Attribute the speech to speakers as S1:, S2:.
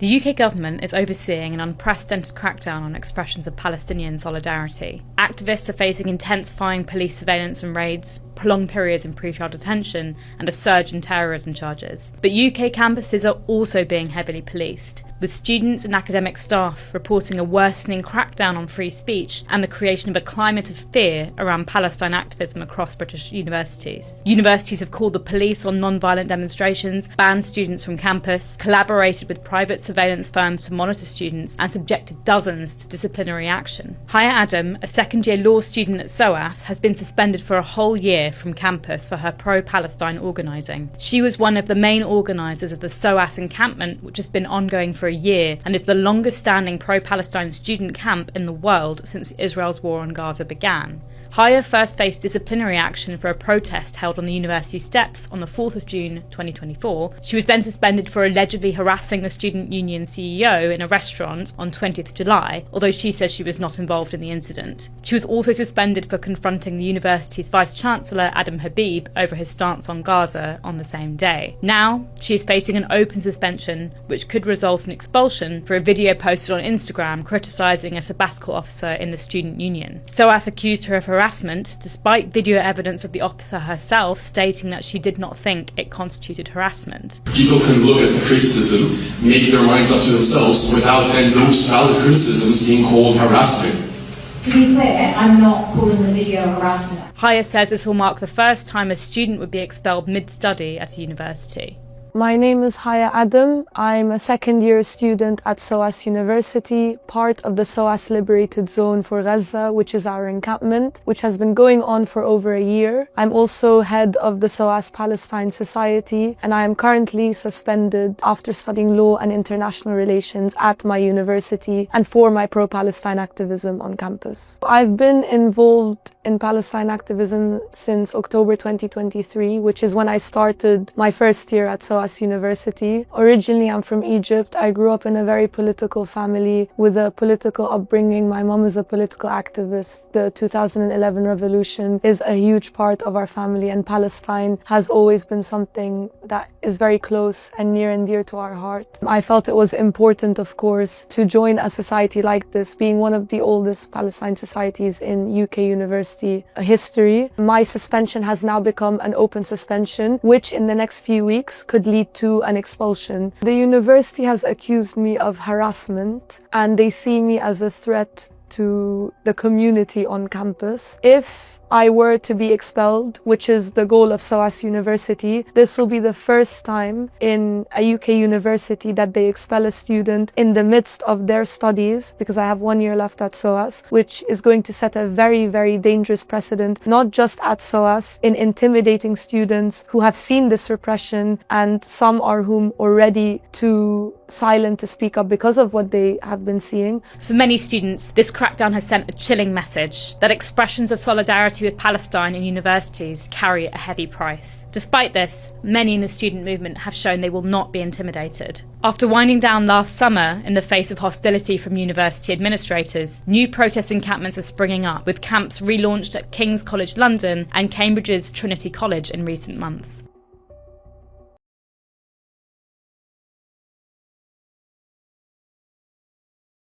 S1: The UK government is overseeing an unprecedented crackdown on expressions of Palestinian solidarity. Activists are facing intensifying police surveillance and raids, prolonged periods in pre-trial detention, and a surge in terrorism charges. But UK campuses are also being heavily policed, with students and academic staff reporting a worsening crackdown on free speech and the creation of a climate of fear around Palestine activism across British universities. Universities have called the police on non-violent demonstrations, banned students from campus, collaborated with private surveillance firms to monitor students, and subjected dozens to disciplinary action. Haya Adam, a second-year law student at SOAS, has been suspended for a whole year from campus for her pro-Palestine organising. She was one of the main organisers of the SOAS encampment, which has been ongoing for a year and is the longest-standing pro-Palestine student camp in the world since Israel's war on Gaza began. Haya first faced disciplinary action for a protest held on the university steps on the 4th of June 2024. She was then suspended for allegedly harassing the student union CEO in a restaurant on 20th July, although she says she was not involved in the incident. She was also suspended for confronting the university's Vice-Chancellor Adam Habib over his stance on Gaza on the same day. Now, she is facing an open suspension, which could result in expulsion for a video posted on Instagram criticising a sabbatical officer in the student union. SOAS accused her of harassment, despite video evidence of the officer herself stating that she did not think it constituted harassment.
S2: People can look at the criticism, make their minds up to themselves, without then those valid criticisms being called harassment.
S3: To be clear, I'm not calling the video harassment.
S1: Haya says this will mark the first time a student would be expelled mid-study at a university.
S4: My name is Haya Adam. I'm a second-year student at SOAS University, part of the SOAS Liberated Zone for Gaza, which is our encampment, which has been going on for over a year. I'm also head of the SOAS Palestine Society, and I am currently suspended after studying law and international relations at my university and for my pro-Palestine activism on campus. I've been involved in Palestine activism since October 2023, which is when I started my first year at SOAS University. Originally, I'm from Egypt. I grew up in a very political family with a political upbringing. My mom is a political activist. The 2011 revolution is a huge part of our family, and Palestine has always been something that is very close and near and dear to our heart. I felt it was important, of course, to join a society like this, being one of the oldest Palestine societies in UK university history. My suspension has now become an open suspension, which in the next few weeks could lead to an expulsion. The university has accused me of harassment, and they see me as a threat to the community on campus. If I were to be expelled, which is the goal of SOAS University, this will be the first time in a UK university that they expel a student in the midst of their studies, because I have 1 year left at SOAS, which is going to set a very, very dangerous precedent, not just at SOAS, in intimidating students who have seen this repression, and some are whom already too silent to speak up because of what they have been seeing.
S1: For many students, this crackdown has sent a chilling message that expressions of solidarity with Palestine in universities carry a heavy price. Despite this, many in the student movement have shown they will not be intimidated. After winding down last summer in the face of hostility from university administrators, new protest encampments are springing up, with camps relaunched at King's College London and Cambridge's Trinity College in recent months.